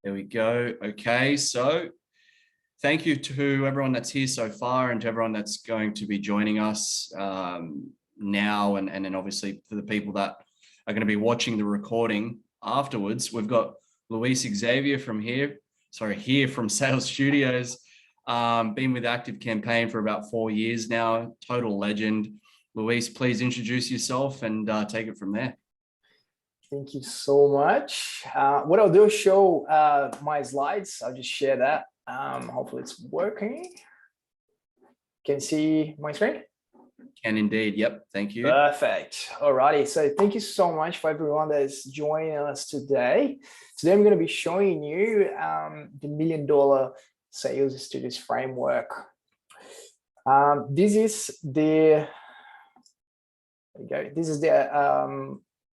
There we go. Okay, so thank you to everyone that's here so far and to everyone that's going to be joining us now, and then obviously for the people that are going to be watching the recording afterwards. We've got Luis Xavier here from Sales Studios, been with ActiveCampaign for about 4 years now, total legend. Luis, please introduce yourself and take it from there. Thank you so much. What I'll do is show my slides. I'll just share that. Hopefully it's working. Can you see my screen? Can indeed. Yep. Thank you. Perfect. Alrighty. So thank you so much for everyone that is joining us today. Today I'm going to be showing you the $1 Million Sales Studios framework. This is the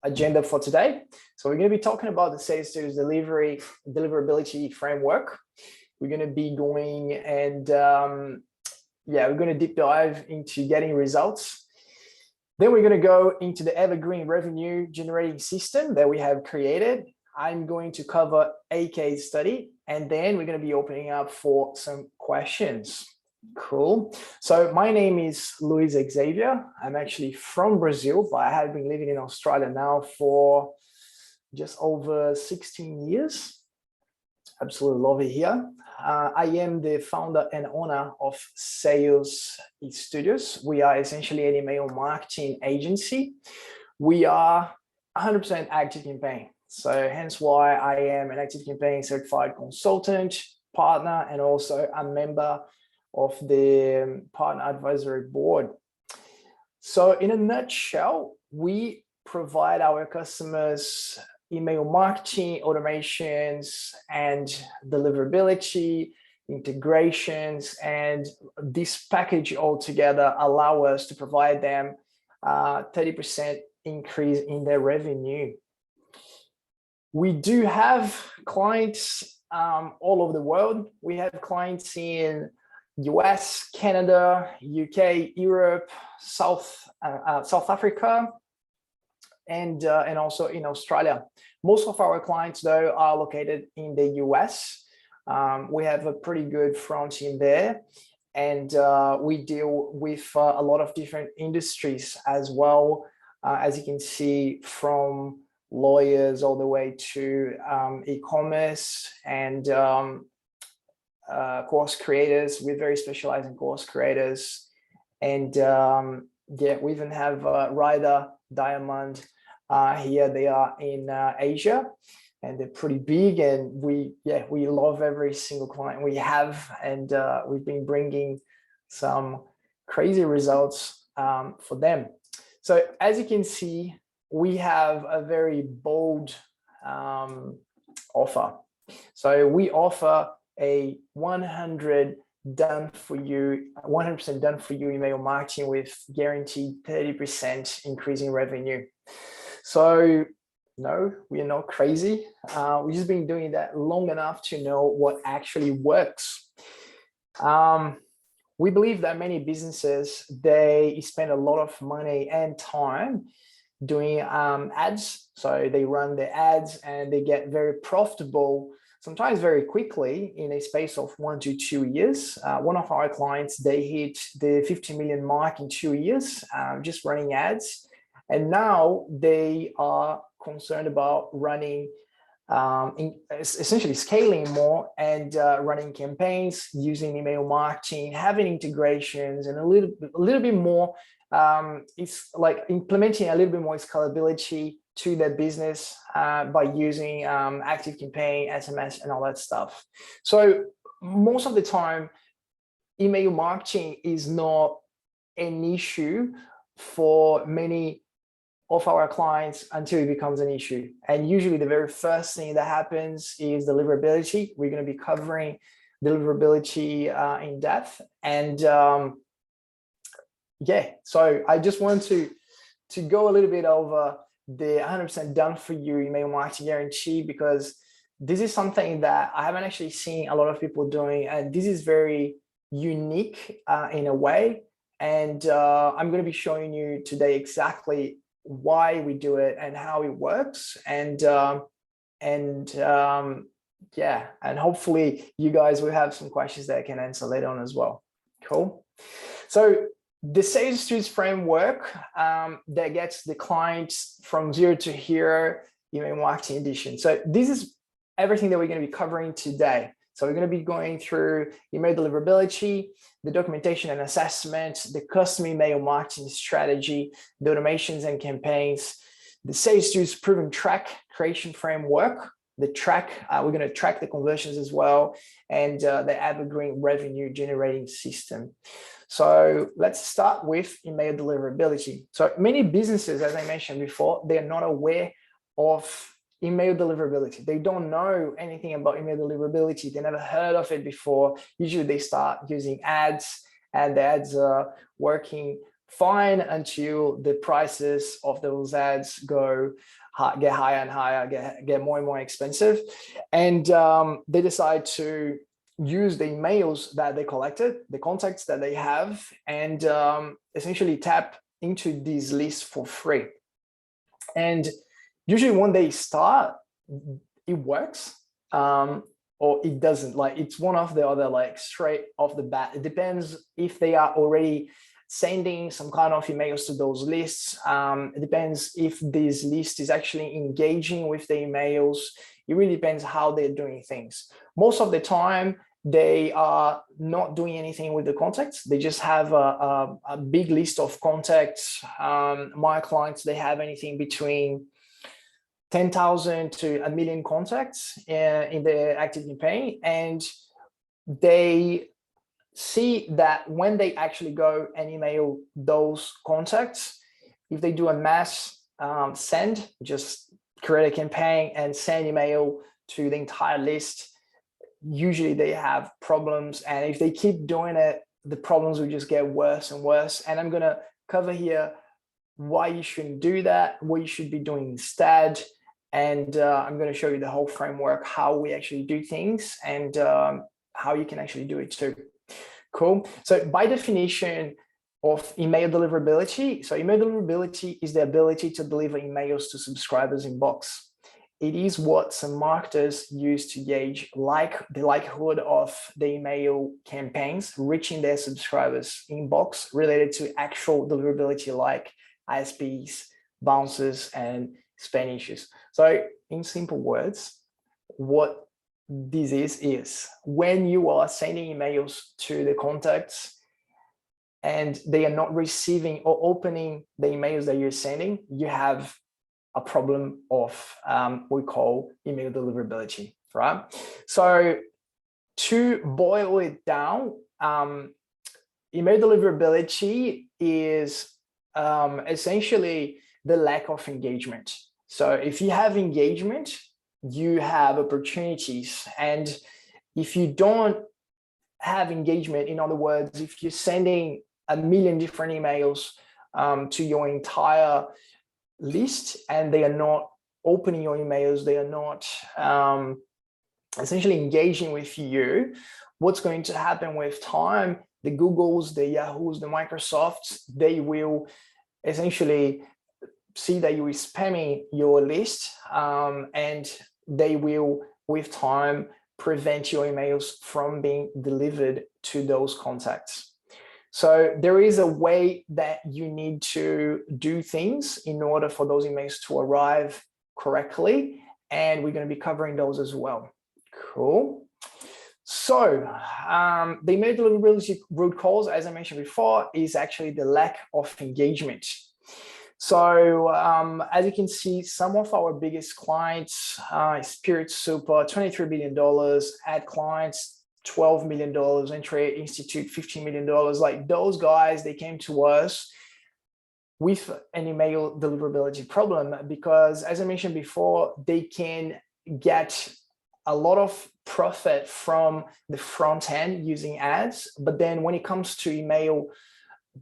agenda for today. So we're going to be talking about the Sales Studios deliverability framework. We're going to be going and we're going to deep dive into getting results. Then we're going to go into the Evergreen revenue generating system that we have created. I'm going to cover a case study, and then we're going to be opening up for some questions. Cool. So my name is Luis Xavier. I'm actually from Brazil, but I have been living in Australia now for just over 16 years. Absolutely love it here. I am the founder and owner of Sales Studios. We are essentially an email marketing agency. We are 100% ActiveCampaign. So hence why I am an ActiveCampaign certified consultant, partner, and also a member of the partner advisory board. So in a nutshell, we provide our customers email marketing, automations, and deliverability, integrations, and this package altogether allow us to provide them 30% increase in their revenue. We do have clients all over the world. We have clients in US, Canada, UK, Europe, South Africa, and also in Australia. Most of our clients, though, are located in the US. We have a pretty good front in there, and we deal with a lot of different industries as well, as you can see, from lawyers all the way to e-commerce and course creators. We're very specialized in course creators, and we even have Ryder Diamond here. They are in Asia, and they're pretty big, and we love every single client we have, and we've been bringing some crazy results for them. So as you can see, we have a very bold offer. So we offer a 100% done for you email marketing with guaranteed 30% increase in revenue. So no, we are not crazy. We've just been doing that long enough to know what actually works. We believe that many businesses, they spend a lot of money and time doing ads. So they run the ads and they get very profitable, sometimes very quickly, in a space of 1 to 2 years. One of our clients, they hit the 50 million mark in 2 years, just running ads. And now they are concerned about running, essentially scaling more and running campaigns, using email marketing, having integrations, and a little bit more. It's like implementing a little bit more scalability to their business by using ActiveCampaign, SMS, and all that stuff. So most of the time, email marketing is not an issue for many of our clients until it becomes an issue. And usually the very first thing that happens is deliverability. We're going to be covering deliverability in depth. And so I just want to go a little bit over the 100% done for you email marketing guarantee, because this is something that I haven't actually seen a lot of people doing, and this is very unique in a way. And I'm going to be showing you today exactly why we do it and how it works. And Yeah, and hopefully you guys will have some questions that I can answer later on as well. Cool. So the Sales Studios framework that gets the clients from zero to hero email marketing edition. So this is everything that we're going to be covering today. So we're going to be going through email deliverability, the documentation and assessment, the custom email marketing strategy, the automations and campaigns, the Sales Studios proven track creation framework, the track, we're going to track the conversions as well, and the Evergreen revenue generating system. So let's start with email deliverability. So many businesses, as I mentioned before, they're not aware of email deliverability. They don't know anything about email deliverability. They never heard of it before. Usually they start using ads, and the ads are working fine until the prices of those ads get higher and higher, get more and more expensive. And they decide to use the emails that they collected, the contacts that they have, and essentially tap into these lists for free. And usually when they start, it works, or it doesn't. Like, it's one of the other, like straight off the bat. It depends if they are already sending some kind of emails to those lists. It depends if this list is actually engaging with the emails. It really depends how they're doing things. Most of the time, they are not doing anything with the contacts. They just have a big list of contacts. My clients, they have anything between 10,000 to 1 million contacts in the ActiveCampaign, and they see that when they actually go and email those contacts, if they do a mass send, just create a campaign and send email to the entire list, usually they have problems. And if they keep doing it, the problems will just get worse and worse. And I'm going to cover here why you shouldn't do that, what you should be doing instead. And I'm going to show you the whole framework, how we actually do things, and how you can actually do it too. Cool. So by definition of email deliverability, so email deliverability is the ability to deliver emails to subscribers' inbox. It is what some marketers use to gauge the likelihood of the email campaigns reaching their subscribers' inbox related to actual deliverability, like ISPs, bounces, and spam issues. So in simple words, what this is when you are sending emails to the contacts and they are not receiving or opening the emails that you're sending, you have a problem of what we call email deliverability, right? So to boil it down, email deliverability is essentially the lack of engagement. So if you have engagement, you have opportunities. And if you don't have engagement, in other words, if you're sending 1 million different emails to your entire list and they are not opening your emails, they are not essentially engaging with you, what's going to happen with time? The Googles, the Yahoos, the Microsofts, they will essentially see that you are spamming your list, and they will, with time, prevent your emails from being delivered to those contacts. So there is a way that you need to do things in order for those emails to arrive correctly, and we're going to be covering those as well. Cool. So the email deliverability root cause, as I mentioned before, is actually the lack of engagement. So as you can see, some of our biggest clients, Spirit Super, $23 billion, ad clients, $12 million, Entry Institute, $15 million. Like those guys, they came to us with an email deliverability problem because, as I mentioned before, they can get a lot of profit from the front end using ads. But then when it comes to email,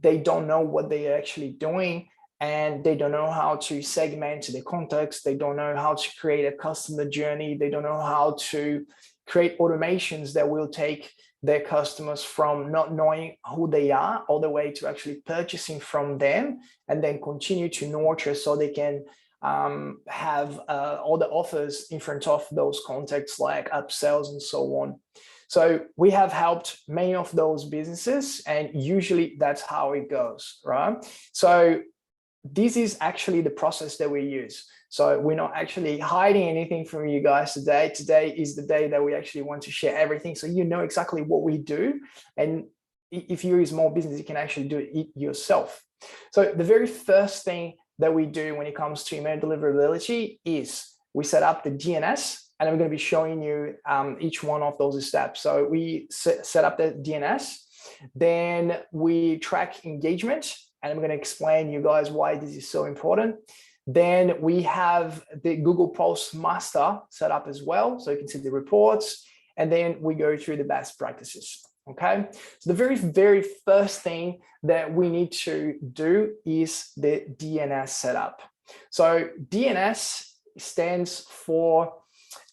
they don't know what they're actually doing. And they don't know how to segment the contacts. They don't know how to create a customer journey. They don't know how to create automations that will take their customers from not knowing who they are all the way to actually purchasing from them, and then continue to nurture so they can have all the offers in front of those contacts, like upsells and so on. So we have helped many of those businesses, and usually that's how it goes, right? So this is actually the process that we use. So we're not actually hiding anything from you guys today. Today is the day that we actually want to share everything, so you know exactly what we do. And if you're a small business, you can actually do it yourself. So the very first thing that we do when it comes to email deliverability is we set up the DNS, and I'm going to be showing you each one of those steps. So we set up the DNS, then we track engagement, and I'm going to explain you guys why this is so important. Then we have the Google Post Master set up as well, so you can see the reports, and then we go through the best practices. Okay, so the very first thing that we need to do is the DNS setup. So DNS stands for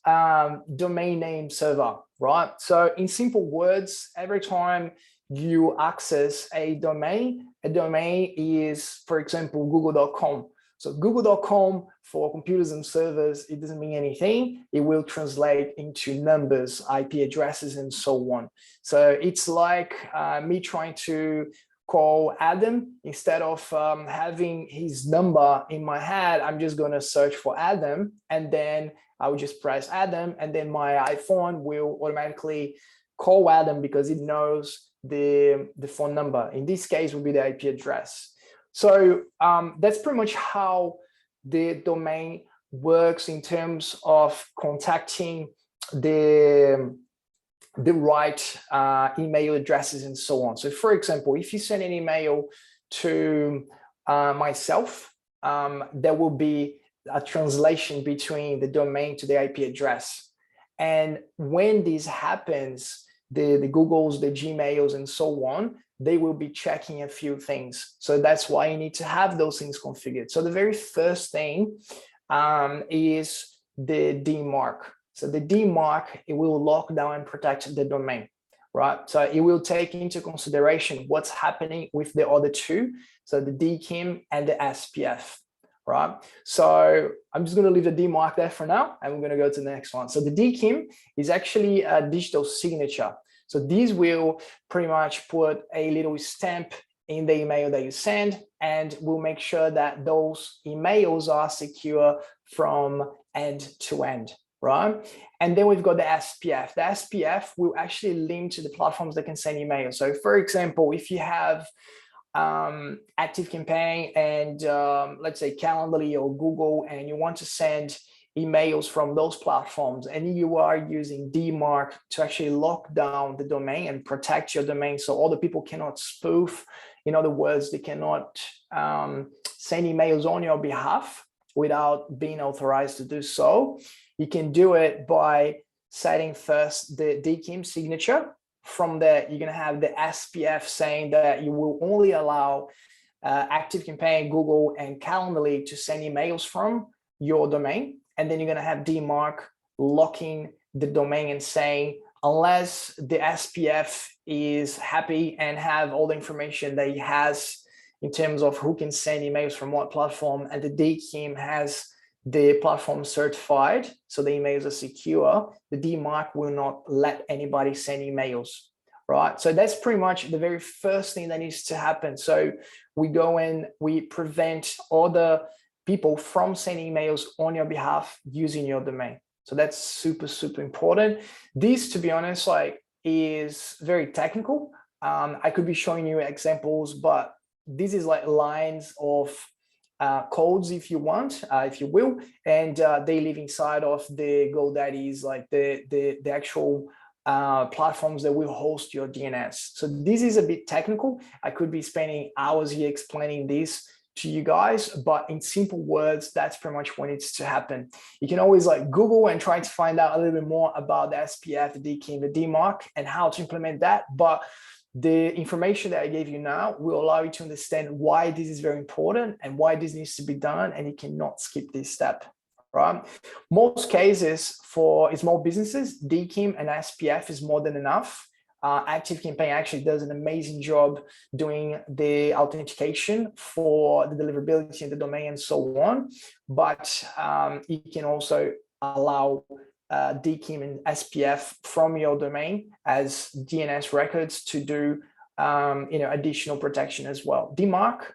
domain name server, right? So in simple words, every time you access a domain is, for example, google.com. So google.com for computers and servers, it doesn't mean anything. It will translate into numbers, IP addresses, and so on. So it's like me trying to call Adam. Instead of having his number in my head, I'm just going to search for Adam, and then I will just press Adam, and then my iPhone will automatically call Adam because it knows the phone number. In this case, will be the IP address. So that's pretty much how the domain works in terms of contacting the right email addresses and so on. So for example, if you send an email to myself, there will be a translation between the domain to the IP address. And when this happens, the Googles, the Gmails, and so on, they will be checking a few things. So that's why you need to have those things configured. So the very first thing is the DMARC. So the DMARC, it will lock down and protect the domain, right? So it will take into consideration what's happening with the other two. So the DKIM and the SPF, right? So I'm just going to leave the DMARC there for now, and we're going to go to the next one. So the DKIM is actually a digital signature. So these will pretty much put a little stamp in the email that you send, and we'll make sure that those emails are secure from end to end, right? And then we've got the SPF. The SPF will actually link to the platforms that can send emails. So for example, if you have ActiveCampaign and let's say Calendly or Google, and you want to send emails from those platforms, and you are using DMARC to actually lock down the domain and protect your domain so other people cannot spoof. In other words, they cannot send emails on your behalf without being authorized to do so. You can do it by setting first the DKIM signature. From there, you're going to have the SPF saying that you will only allow ActiveCampaign, Google, and Calendly to send emails from your domain. And then you're going to have DMARC locking the domain and saying, unless the SPF is happy and have all the information that he has in terms of who can send emails from what platform, and the DKIM has the platform certified, so the emails are secure, the DMARC will not let anybody send emails, right? So that's pretty much the very first thing that needs to happen. So we go in, we prevent other people from sending emails on your behalf using your domain. So that's super, super important. This, to be honest, like, is very technical. I could be showing you examples, but this is like lines of codes, if you want, if you will, and they live inside of the GoDaddy's, like the actual platforms that will host your DNS. So this is a bit technical. I could be spending hours here explaining this to you guys, but in simple words, that's pretty much what needs to happen. You can always like Google and try to find out a little bit more about the SPF, the DKIM, the DMARC, and how to implement that. But the information that I gave you now will allow you to understand why this is very important and why this needs to be done, and you cannot skip this step, right? Most cases for small businesses, DKIM and SPF is more than enough. ActiveCampaign actually does an amazing job doing the authentication for the deliverability and the domain and so on. But it can also allow DKIM and SPF from your domain as DNS records to do additional protection as well. DMARC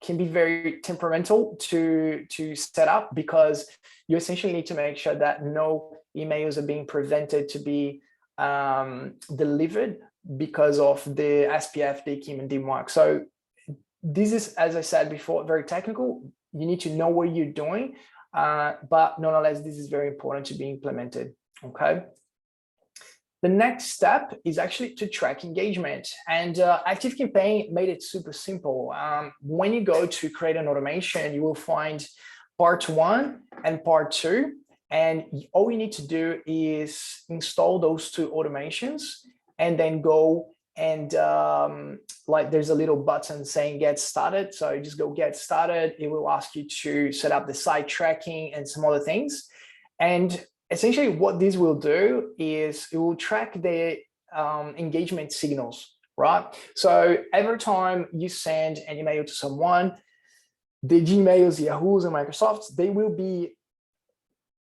can be very temperamental to set up, because you essentially need to make sure that no emails are being prevented to be delivered because of the SPF, DKIM, and DMARC. So this is, as I said before, very technical. You need to know what you're doing, but nonetheless, this is very important to be implemented. Okay. The next step is actually to track engagement, and ActiveCampaign made it super simple. When you go to create an automation, you will find part 1 and part 2, and all you need to do is install those 2 automations, and then go and like there's a little button saying get started. So you just go get started. It will ask you to set up the site tracking and some other things. And essentially what this will do is it will track the engagement signals, right? So every time you send an email to someone, the Gmails, Yahoos, and Microsofts, they will be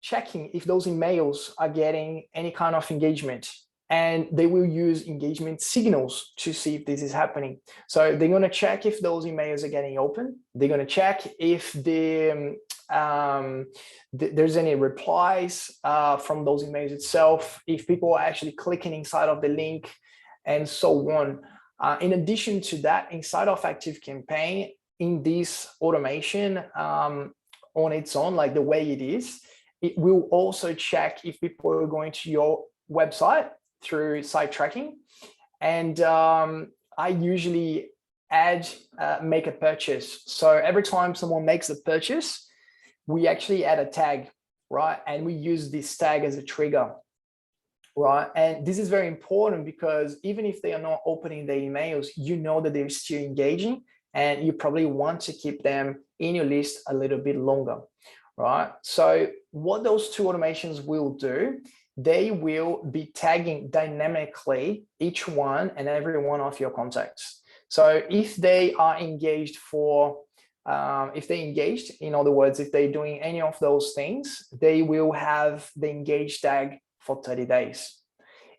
checking if those emails are getting any kind of engagement, and they will use engagement signals to see if this is happening. So they're going to check if those emails are getting open. They're going to check if there's any replies from those emails itself, if people are actually clicking inside of the link, and so on. In addition to that, inside of ActiveCampaign, in this automation on its own, like the way it is, it will also check if people are going to your website through site tracking. And I usually add make a purchase. So every time someone makes a purchase, we actually add a tag, right? And we use this tag as a trigger, right? And this is very important because even if they are not opening their emails, you know that they're still engaging, and you probably want to keep them in your list a little bit longer, right? So what those 2 automations will do, they will be tagging dynamically each one and every one of your contacts. So if they are engaged for, if they engaged, in other words, if they're doing any of those things, they will have the engaged tag for 30 days.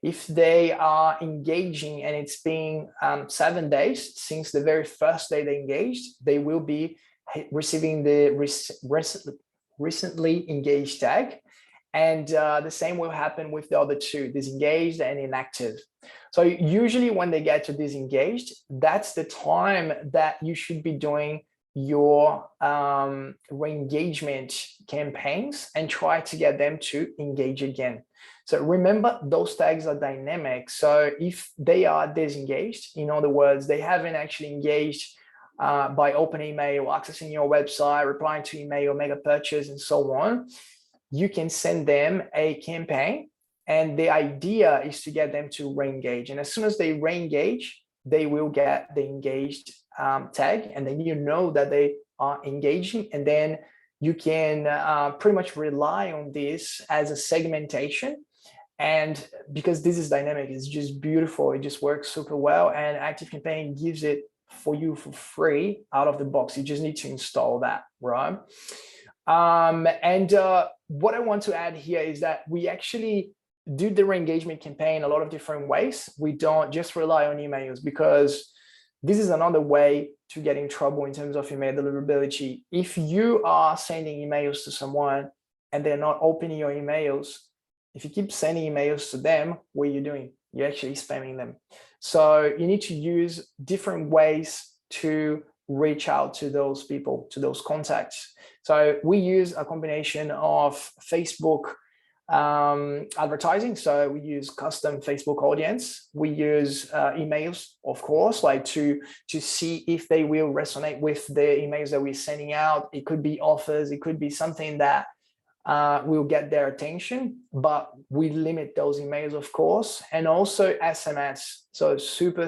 If they are engaging and it's been 7 days since the very first day they engaged, they will be receiving the recently engaged tag. And the same will happen with the other 2, disengaged and inactive. So usually when they get to disengaged, that's the time that you should be doing your re-engagement campaigns and try to get them to engage again. So remember, those tags are dynamic. So if they are disengaged, in other words, they haven't actually engaged by opening email, accessing your website, replying to email, make a purchase, and so on, you can send them a campaign, and the idea is to get them to re-engage. And as soon as they re-engage, they will get the engaged tag, and then you know that they are engaging, and then you can pretty much rely on this as a segmentation. And because this is dynamic, it's just beautiful. It just works super well, and ActiveCampaign gives it for you for free out of the box. You just need to install that, right? What I want to add here is that we actually do the re-engagement campaign a lot of different ways. We don't just rely on emails, because this is another way to get in trouble in terms of email deliverability. If you are sending emails to someone and they're not opening your emails, if you keep sending emails to them, what are you doing? You're actually spamming them. So you need to use different ways to reach out to those people, to those contacts. So we use a combination of Facebook advertising. So we use custom Facebook audience. We use emails, of course, like to see if they will resonate with the emails that we're sending out. It could be offers, it could be something that will get their attention, but we limit those emails, of course. And also SMS. So super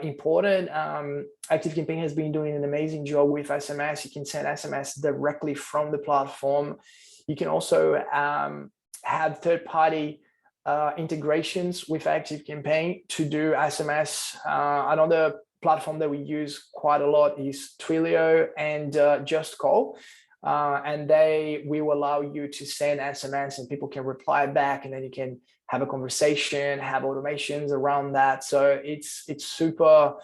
important. ActiveCampaign has been doing an amazing job with SMS. You can send SMS directly from the platform. You can also have third-party integrations with ActiveCampaign to do SMS. Another platform that we use quite a lot is Twilio and Just Call. And they will allow you to send SMS and people can reply back, and then you can have a conversation, have automations around that. So it's super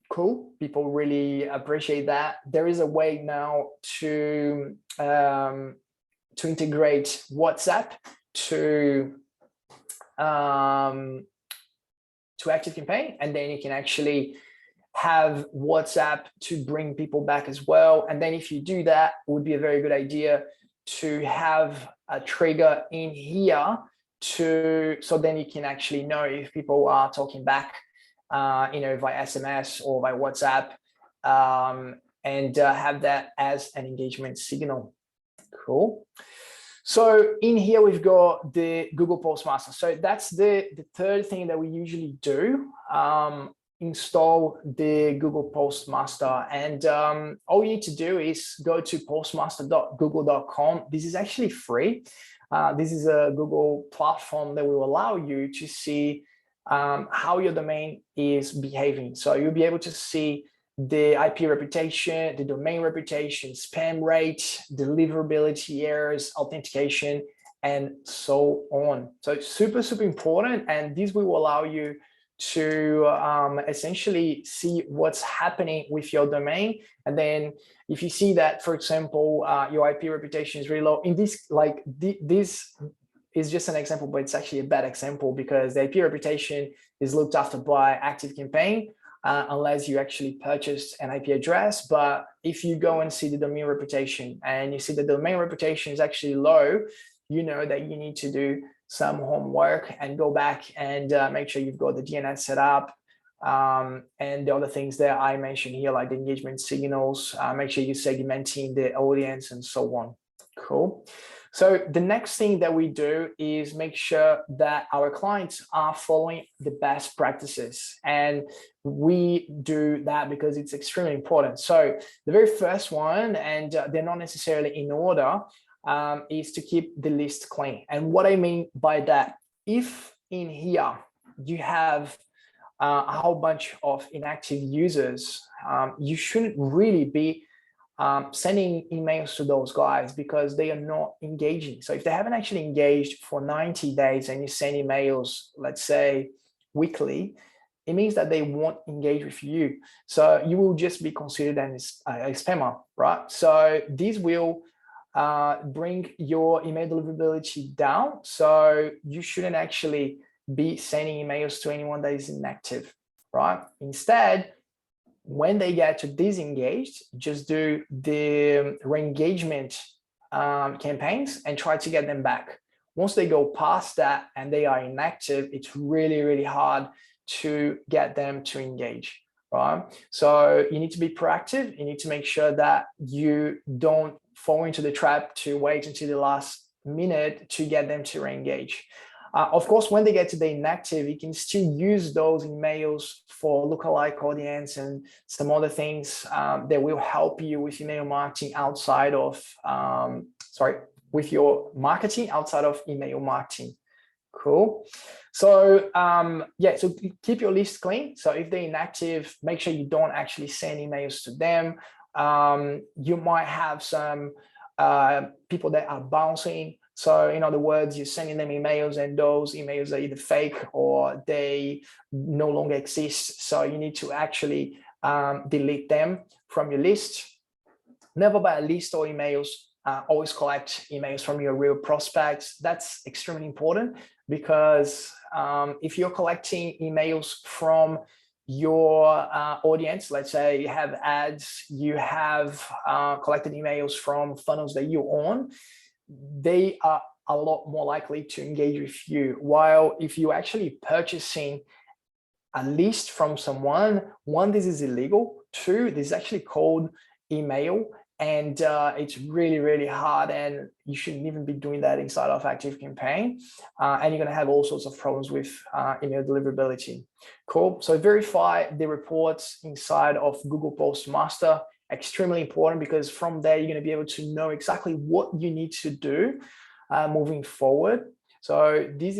cool. People really appreciate that. There is a way now to integrate WhatsApp to ActiveCampaign, and then you can actually have WhatsApp to bring people back as well. And then if you do that, it would be a very good idea to have a trigger in here so then you can actually know if people are talking back, via SMS or by WhatsApp, and have that as an engagement signal. Cool. So in here, we've got the Google Postmaster. So that's the third thing that we usually do. Install the Google Postmaster, and all you need to do is go to postmaster.google.com. This is actually free. This is a Google platform that will allow you to see how your domain is behaving. So you'll be able to see the IP reputation, the domain reputation, spam rate, deliverability errors, authentication, and so on. So it's super, super important. And this will allow you to essentially see what's happening with your domain. And then if you see that, for example, your IP reputation is really low, in this, this is just an example, but it's actually a bad example because the IP reputation is looked after by ActiveCampaign, unless you actually purchased an IP address. But if you go and see the domain reputation and you see the domain reputation is actually low, you know that you need to do some homework and go back and make sure you've got the DNS set up, and the other things that I mentioned here, like the engagement signals, make sure you're segmenting the audience and so on. Cool. So the next thing that we do is make sure that our clients are following the best practices. And we do that because it's extremely important. So the very first one, and they're not necessarily in order, is to keep the list clean. And what I mean by that, if in here you have a whole bunch of inactive users, you shouldn't really be sending emails to those guys because they are not engaging. So if they haven't actually engaged for 90 days and you send emails, let's say weekly, it means that they won't engage with you. So you will just be considered a spammer, right? So this will bring your email deliverability down. So you shouldn't actually be sending emails to anyone that is inactive, right? Instead, when they get to disengaged, just do the re-engagement campaigns and try to get them back. Once they go past that and they are inactive, it's really, really hard to get them to engage, right? So you need to be proactive. You need to make sure that you don't fall into the trap to wait until the last minute to get them to re-engage. Of course, when they get to the inactive, you can still use those emails for lookalike audience and some other things that will help you with email marketing outside of, with your marketing outside of email marketing. Cool. So so keep your list clean. So if they're inactive, make sure you don't actually send emails to them. You might have some people that are bouncing. So in other words, you're sending them emails and those emails are either fake or they no longer exist. So you need to actually delete them from your list. Never buy a list or emails. Always collect emails from your real prospects. That's extremely important because if you're collecting emails from your audience, let's say you have ads, you have collected emails from funnels that you own, they are a lot more likely to engage with you. While if you're actually purchasing a list from someone, one, this is illegal. Two, this is actually cold email. And it's really, really hard, and you shouldn't even be doing that inside of ActiveCampaign. And you're going to have all sorts of problems with email deliverability. Cool. So verify the reports inside of Google Postmaster. Extremely important because from there, you're going to be able to know exactly what you need to do moving forward. So this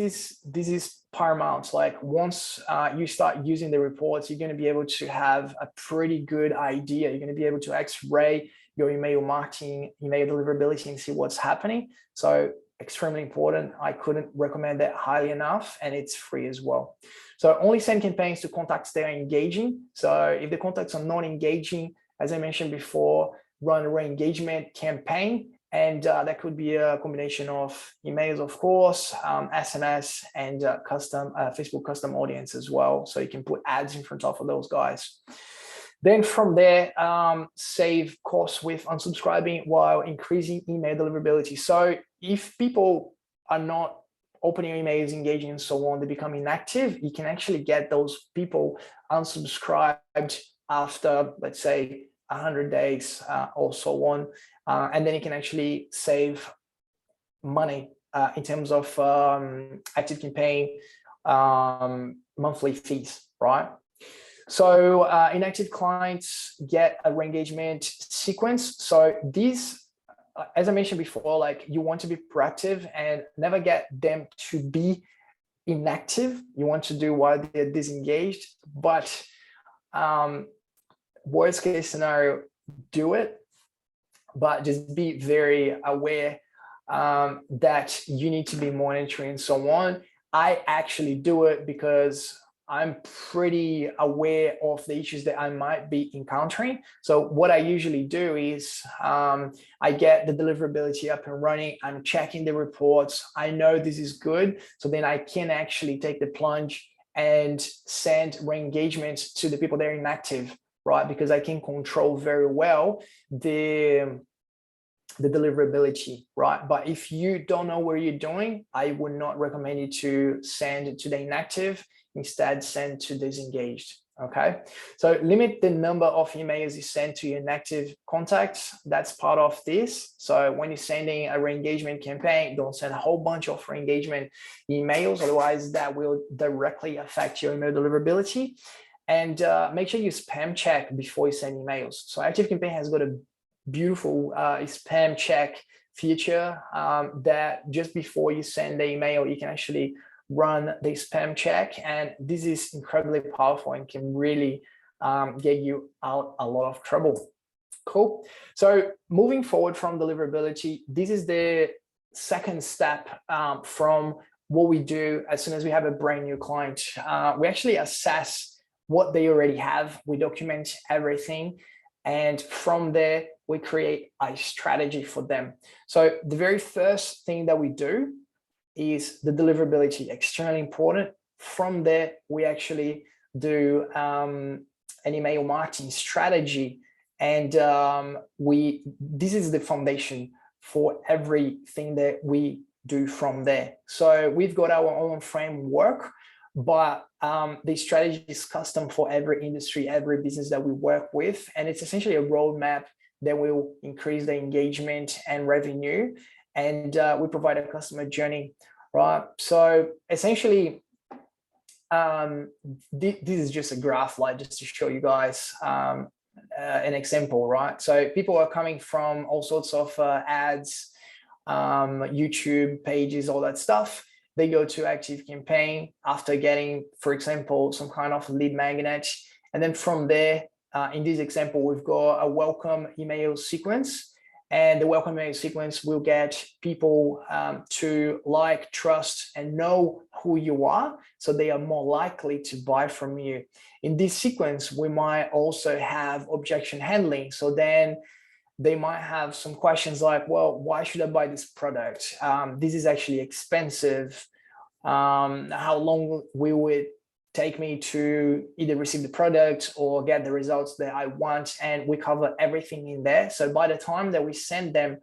is paramount. Like once you start using the reports, you're going to be able to have a pretty good idea. You're going to be able to X-ray your email marketing, email deliverability, and see what's happening. So extremely important. I couldn't recommend that highly enough, and it's free as well. So only send campaigns to contacts that are engaging. So if the contacts are not engaging, as I mentioned before, run a re-engagement campaign. And that could be a combination of emails, of course, SMS, and custom Facebook custom audience as well. So you can put ads in front of those guys. Then from there, save costs with unsubscribing while increasing email deliverability. So if people are not opening emails, engaging, and so on, they become inactive, you can actually get those people unsubscribed after, let's say, 100 days or so on. And then you can actually save money in terms of ActiveCampaign monthly fees, right? So inactive clients get a re-engagement sequence. So these, as I mentioned before, like you want to be proactive and never get them to be inactive. You want to do while they're disengaged, but worst case scenario, do it, but just be very aware that you need to be monitoring and so on. I actually do it because I'm pretty aware of the issues that I might be encountering. So what I usually do is I get the deliverability up and running. I'm checking the reports. I know this is good. So then I can actually take the plunge and send re-engagements to the people that are inactive, right? Because I can control very well the deliverability, right? But if you don't know what you're doing, I would not recommend you to send to the inactive. Instead, send to disengaged. Okay, so limit the number of emails you send to your inactive contacts. That's part of this. So when you're sending a re-engagement campaign, don't send a whole bunch of re-engagement emails, otherwise that will directly affect your email deliverability. And make sure you spam check before you send emails. So ActiveCampaign has got a beautiful spam check feature that just before you send the email, you can actually run the spam check, and this is incredibly powerful and can really get you out a lot of trouble. Cool. So moving forward from deliverability, this is the second step from what we do as soon as we have a brand new client. We actually assess what they already have. We document everything, and from there we create a strategy for them. So the very first thing that we do is the deliverability, extremely important. From there, we actually do an email marketing strategy, and this is the foundation for everything that we do from there. So we've got our own framework, but the strategy is custom for every industry, every business that we work with, and it's essentially a roadmap that will increase the engagement and revenue. And we provide a customer journey, right? So essentially, this is just a graph, like just to show you guys an example, right? So people are coming from all sorts of ads, YouTube pages, all that stuff. They go to ActiveCampaign after getting, for example, some kind of lead magnet. And then from there, in this example, we've got a welcome email sequence. And the welcome email sequence will get people to like, trust, and know who you are, so they are more likely to buy from you. In this sequence, we might also have objection handling. So then they might have some questions like, well, why should I buy this product? This is actually expensive. How long will it take me to either receive the product or get the results that I want? And we cover everything in there. So by the time that we send them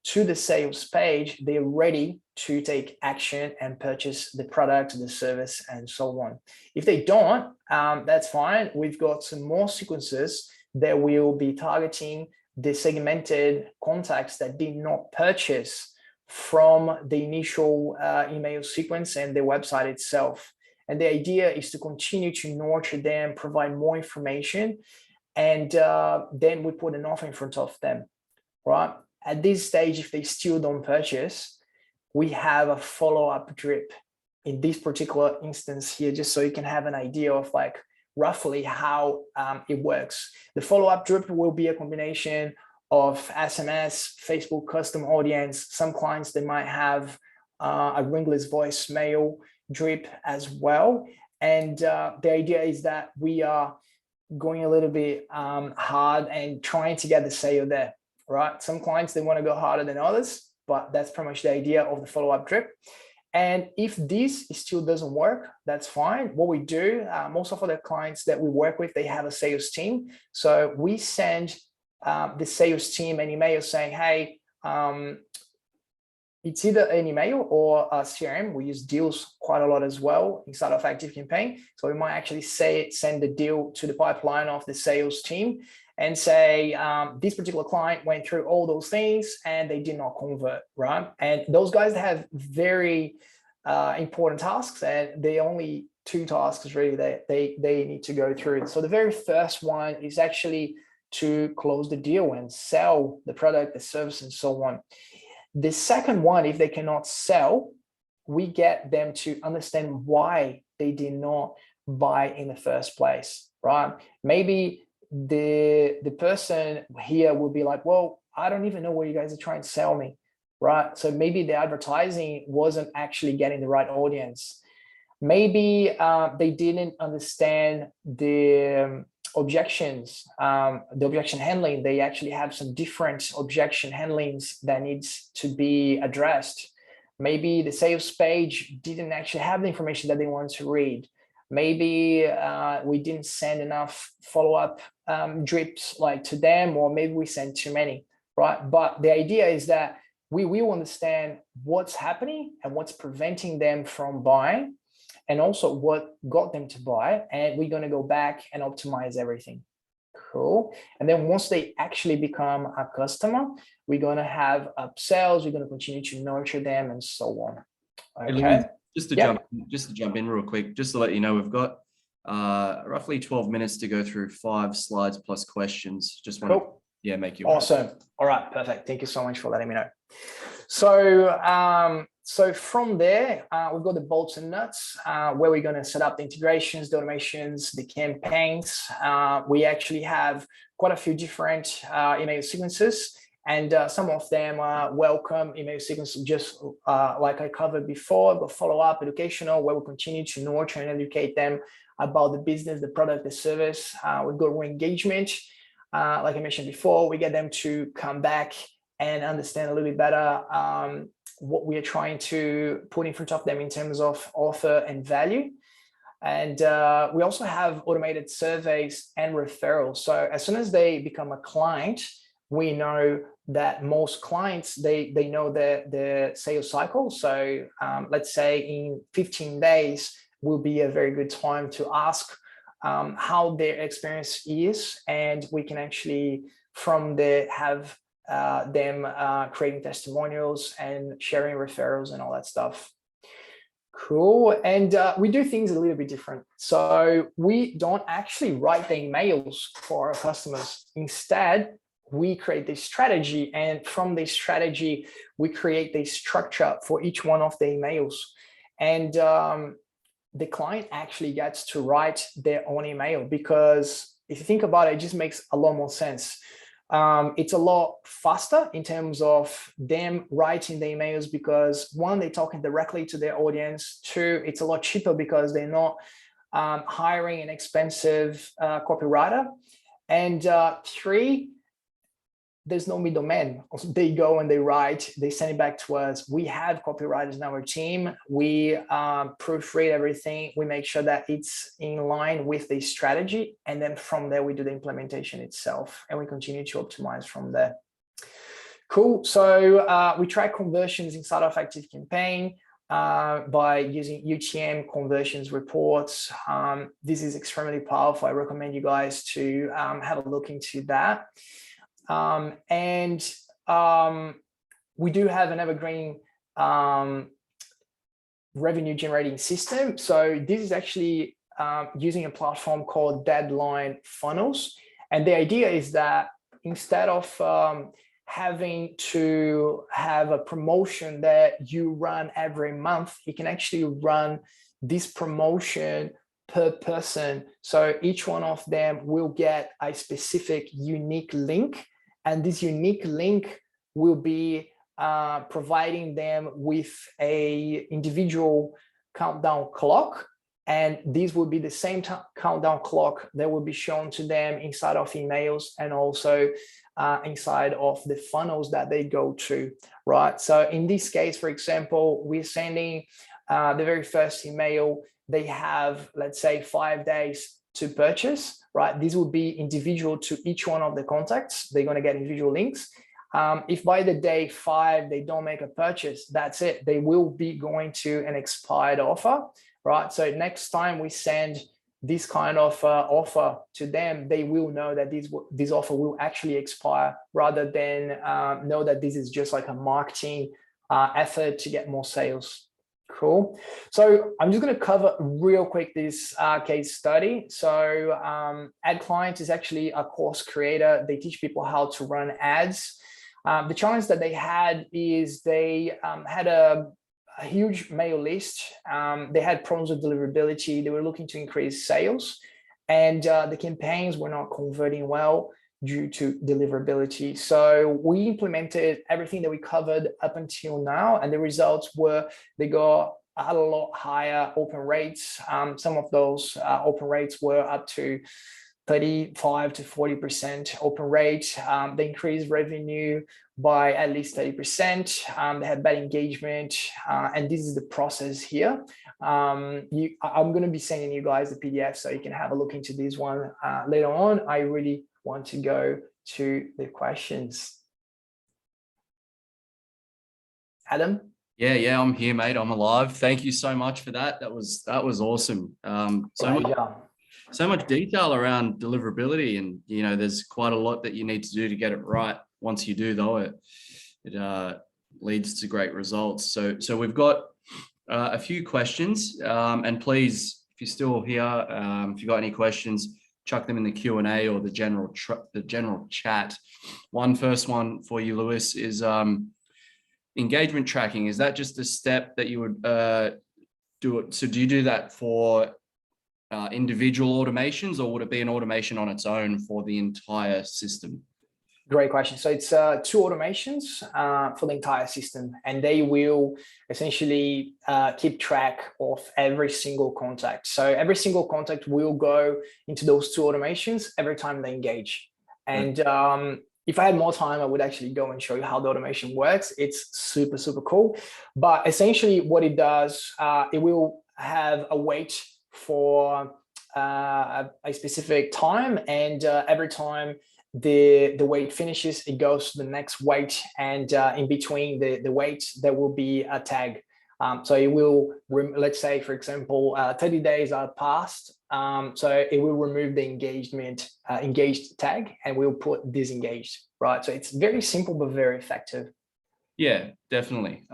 to the sales page, they're ready to take action and purchase the product, the service, and so on. If they don't, that's fine. We've got some more sequences that will be targeting the segmented contacts that did not purchase from the initial email sequence and the website itself. And the idea is to continue to nurture them, provide more information, and then we put an offer in front of them, right? At this stage, if they still don't purchase, we have a follow-up drip in this particular instance here, just so you can have an idea of like roughly how it works. The follow-up drip will be a combination of SMS, Facebook custom audience. Some clients, they might have a ringless voicemail drip as well. And the idea is that we are going a little bit hard and trying to get the sale there, right? Some clients, they want to go harder than others, but that's pretty much the idea of the follow-up drip. And if this still doesn't work, that's fine. What we do, most of the clients that we work with, they have a sales team. So we send the sales team an email saying, hey, it's either an email or a CRM. We use deals quite a lot as well inside of ActiveCampaign. So we might actually send the deal to the pipeline of the sales team and say, this particular client went through all those things and they did not convert, right? And those guys have very important tasks, and they only 2 tasks really that they need to go through. So the very first one is actually to close the deal and sell the product, the service, and so on. The second one, if they cannot sell, we get them to understand why they did not buy in the first place, right? Maybe the person here will be like, well, I don't even know what you guys are trying to sell me, right? So maybe the advertising wasn't actually getting the right audience. Maybe they didn't understand the objections, the objection handling. They actually have some different objection handlings that needs to be addressed. Maybe the sales page didn't actually have the information that they wanted to read. Maybe we didn't send enough follow-up drips like to them, or maybe we sent too many, right? But the idea is that we will understand what's happening and what's preventing them from buying, and also what got them to buy, and we're going to go back and optimize everything. Cool. And then once they actually become a customer, we're going to have upsells, we're going to continue to nurture them, and so on. Okay. Hey, Louise, just to jump in real quick, just to let you know, we've got roughly 12 minutes to go through 5 slides plus questions. Just want to make you awesome. All right, perfect. Thank you so much for letting me know. So so from there, we've got the bolts and nuts, where we're going to set up the integrations, the automations, the campaigns. We actually have quite a few different email sequences, and some of them are welcome email sequences, just like I covered before, but follow-up, educational, where we continue to nurture and educate them about the business, the product, the service. We've got re-engagement. Like I mentioned before, we get them to come back and understand a little bit better what we are trying to put in front of them in terms of offer and value. And we also have automated surveys and referrals. So as soon as they become a client, we know that most clients, they know the sales cycle. So let's say in 15 days will be a very good time to ask how their experience is, and we can actually from there have them creating testimonials and sharing referrals and all that stuff. Cool. And we do things a little bit different. So we don't actually write the emails for our customers. Instead, we create this strategy, and from this strategy, we create this structure for each one of the emails. And the client actually gets to write their own email, because if you think about it, it just makes a lot more sense. It's a lot faster in terms of them writing the emails, because 1, they're talking directly to their audience. 2, it's a lot cheaper because they're not hiring an expensive copywriter. And 3, there's no middleman. They go and they write, they send it back to us. We have copywriters in our team. We proofread everything. We make sure that it's in line with the strategy. And then from there, we do the implementation itself, and we continue to optimize from there. Cool. So we track conversions inside of ActiveCampaign by using UTM conversions reports. This is extremely powerful. I recommend you guys to have a look into that. We do have an Evergreen revenue generating system. So this is actually using a platform called Deadline Funnels. And the idea is that instead of having to have a promotion that you run every month. You can actually run this promotion per person. So each one of them will get a specific unique link, and this unique link will be providing them with a individual countdown clock. And this will be the same countdown clock that will be shown to them inside of emails and also inside of the funnels that they go to, right? So in this case, for example, we're sending the very first email. They have, let's say, 5 days to purchase, right? This will be individual to each one of the contacts. They're going to get individual links. If by the day 5 they don't make a purchase, that's it. They will be going to an expired offer, right? So next time we send this kind of offer to them, they will know that this offer will actually expire, rather than know that this is just like a marketing effort to get more sales. Cool. So I'm just going to cover real quick this case study. So Ad Client is actually a course creator. They teach people how to run ads. The challenge that they had is they had a huge mail list. They had problems with deliverability. They were looking to increase sales, and the campaigns were not converting well due to deliverability. So we implemented everything that we covered up until now, and the results were they got a lot higher open rates. Some of those open rates were up to 35 to 40% open rate. They increased revenue by at least 30%. They had better engagement, and this is the process here. I'm going to be sending you guys the PDF so you can have a look into this one later on. I really want to go to the questions. Adam? Yeah, I'm here, mate. I'm alive. Thank you so much for that. That was awesome. So much detail around deliverability, and there's quite a lot that you need to do to get it right. Once you do, though, it leads to great results. So we've got a few questions, and please, if you're still here, if you've got any questions, chuck them in the Q&A or the general chat. First one for you, Lewis, is engagement tracking. Is that just a step that you would do it? So do you do that for individual automations, or would it be an automation on its own for the entire system? Great question. So it's 2 automations for the entire system, and they will essentially keep track of every single contact. So every single contact will go into those 2 automations every time they engage. And if I had more time, I would actually go and show you how the automation works. It's super, super cool. But essentially what it does, it will have a wait for a specific time, and every time the wait finishes, it goes to the next wait, and in between the wait there will be a tag. So it will, let's say, for example, 30 days are passed, so it will remove the engaged tag, and we'll put disengaged, right? So it's very simple but very effective. Yeah, definitely.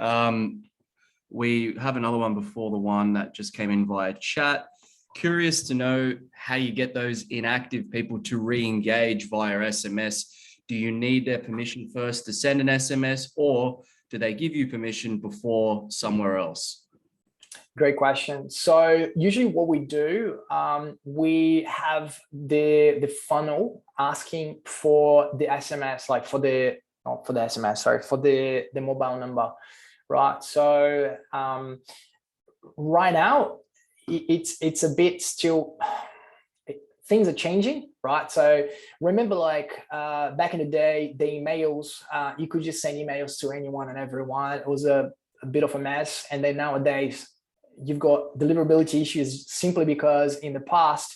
We have another one before the one that just came in via chat. Curious to know how you get those inactive people to re-engage via SMS. Do you need their permission first to send an SMS, or do they give you permission before somewhere else? Great question. So usually what we do, we have the funnel asking for the SMS, like for the mobile number, right? So right now, it's a bit still, things are changing, right? So remember, like back in the day, the emails, you could just send emails to anyone and everyone. It was a bit of a mess. And then nowadays, you've got deliverability issues simply because in the past,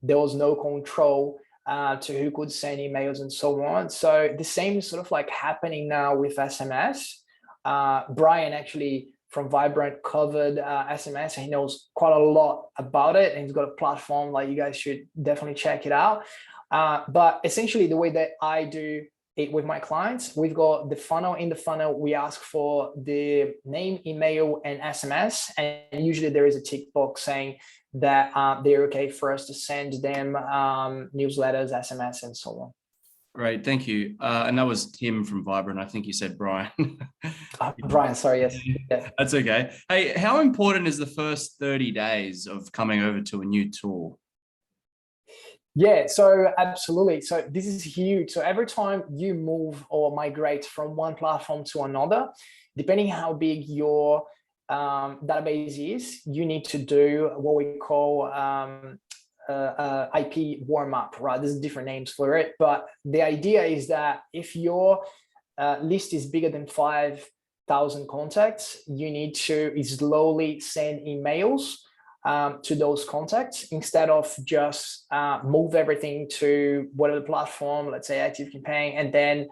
there was no control to who could send emails and so on. So the same is sort of like happening now with SMS. Brian actually from Vibrant covered SMS, and he knows quite a lot about it, and he's got a platform, like you guys should definitely check it out. But essentially the way that I do it with my clients, we've got the funnel. In the funnel, we ask for the name, email, and SMS, and usually there is a tick box saying that they're okay for us to send them newsletters, SMS, and so on. Great, thank you. And that was Tim from Vibrant. I think you said Brian. Brian, sorry, yes. Yeah. That's okay. Hey, how important is the first 30 days of coming over to a new tool? Yeah, so absolutely. So this is huge. So every time you move or migrate from one platform to another, depending how big your database is, you need to do what we call IP warm up, right? There's different names for it, but the idea is that if your list is bigger than 5,000 contacts, you need to slowly send emails to those contacts instead of just move everything to whatever platform, let's say ActiveCampaign, and then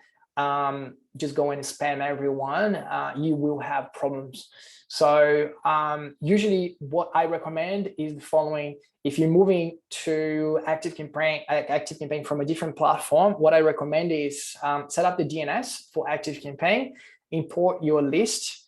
just go and spam everyone. You will have problems. So usually what I recommend is the following. If you're moving to ActiveCampaign from a different platform, what I recommend is set up the DNS for ActiveCampaign, import your list.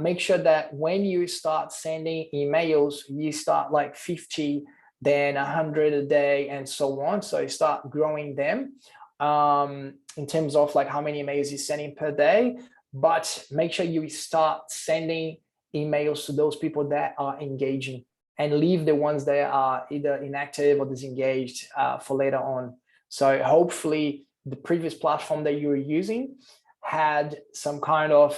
Make sure that when you start sending emails, you start like 50, then 100 a day and so on. So you start growing them in terms of like how many emails you're sending per day, but make sure you start sending emails to those people that are engaging and leave the ones that are either inactive or disengaged for later on. So hopefully the previous platform that you were using had some kind of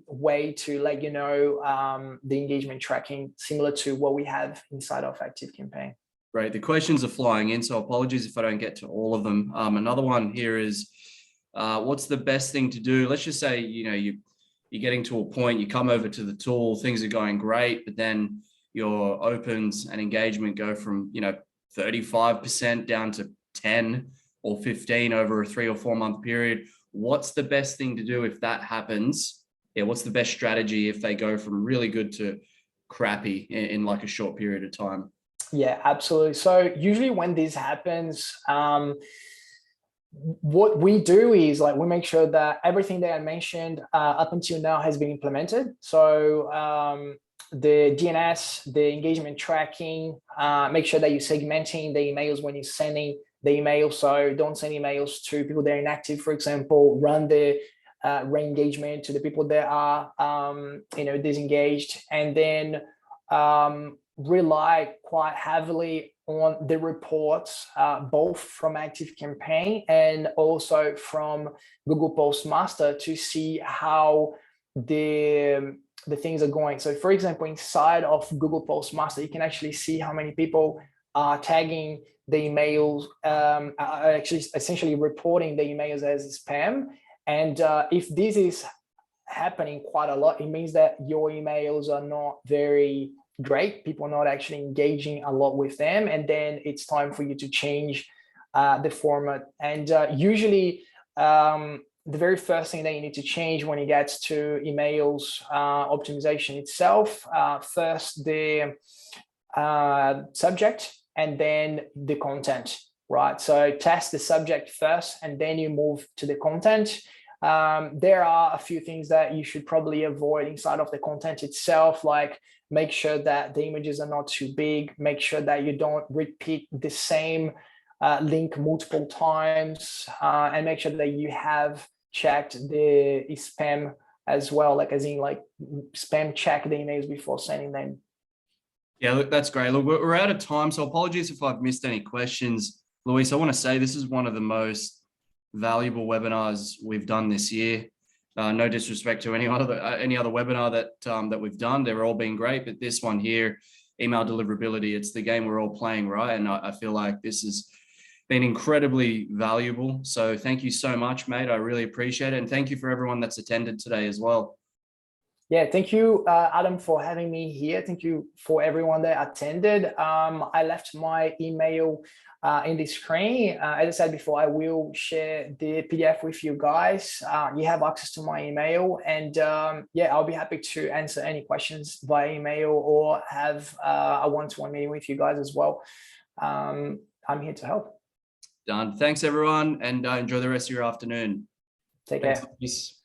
way to let you know the engagement tracking, similar to what we have inside of ActiveCampaign. Great. The questions are flying in, so apologies if I don't get to all of them. Another one here is, what's the best thing to do? Let's just say, you're getting to a point, you come over to the tool, things are going great, but then your opens and engagement go from 35% down to 10 or 15 over a 3 or 4 month period. What's the best thing to do if that happens? Yeah, what's the best strategy if they go from really good to crappy in like a short period of time? Yeah, absolutely. So usually when this happens, what we do is like we make sure that everything that I mentioned up until now has been implemented. So the DNS, the engagement tracking, make sure that you're segmenting the emails when you're sending the email. So don't send emails to people that are inactive, for example. Run the re-engagement to the people that are disengaged, and then rely quite heavily on the reports, both from ActiveCampaign and also from Google Postmaster, to see how the things are going. So for example, inside of Google Postmaster, you can actually see how many people are tagging the emails, actually essentially reporting the emails as spam. And if this is happening quite a lot, it means that your emails are not very great. People are not actually engaging a lot with them. And then it's time for you to change the format. And usually the very first thing that you need to change when it gets to emails optimization itself, first the subject and then the content, right? So test the subject first and then you move to the content. There are a few things that you should probably avoid inside of the content itself, like make sure that the images are not too big, make sure that you don't repeat the same link multiple times, and make sure that you have checked the spam as well, like as in like spam check the emails before sending them. Yeah, look, that's great. Look, we're out of time, so apologies if I've missed any questions. Luis, I want to say this is one of the most valuable webinars we've done this year. No disrespect to any other webinar that we've done. They're all been great, but this one here, email deliverability, it's the game we're all playing, right? And I feel like this has been incredibly valuable. So thank you so much, mate. I really appreciate it. And thank you for everyone that's attended today as well. Yeah, thank you, Adam, for having me here. Thank you for everyone that attended. I left my email in the screen. As I said before, I will share the PDF with you guys. You have access to my email, and yeah, I'll be happy to answer any questions via email or have a one-to-one meeting with you guys as well. I'm here to help. Done. Thanks, everyone, and enjoy the rest of your afternoon. Take care. Peace.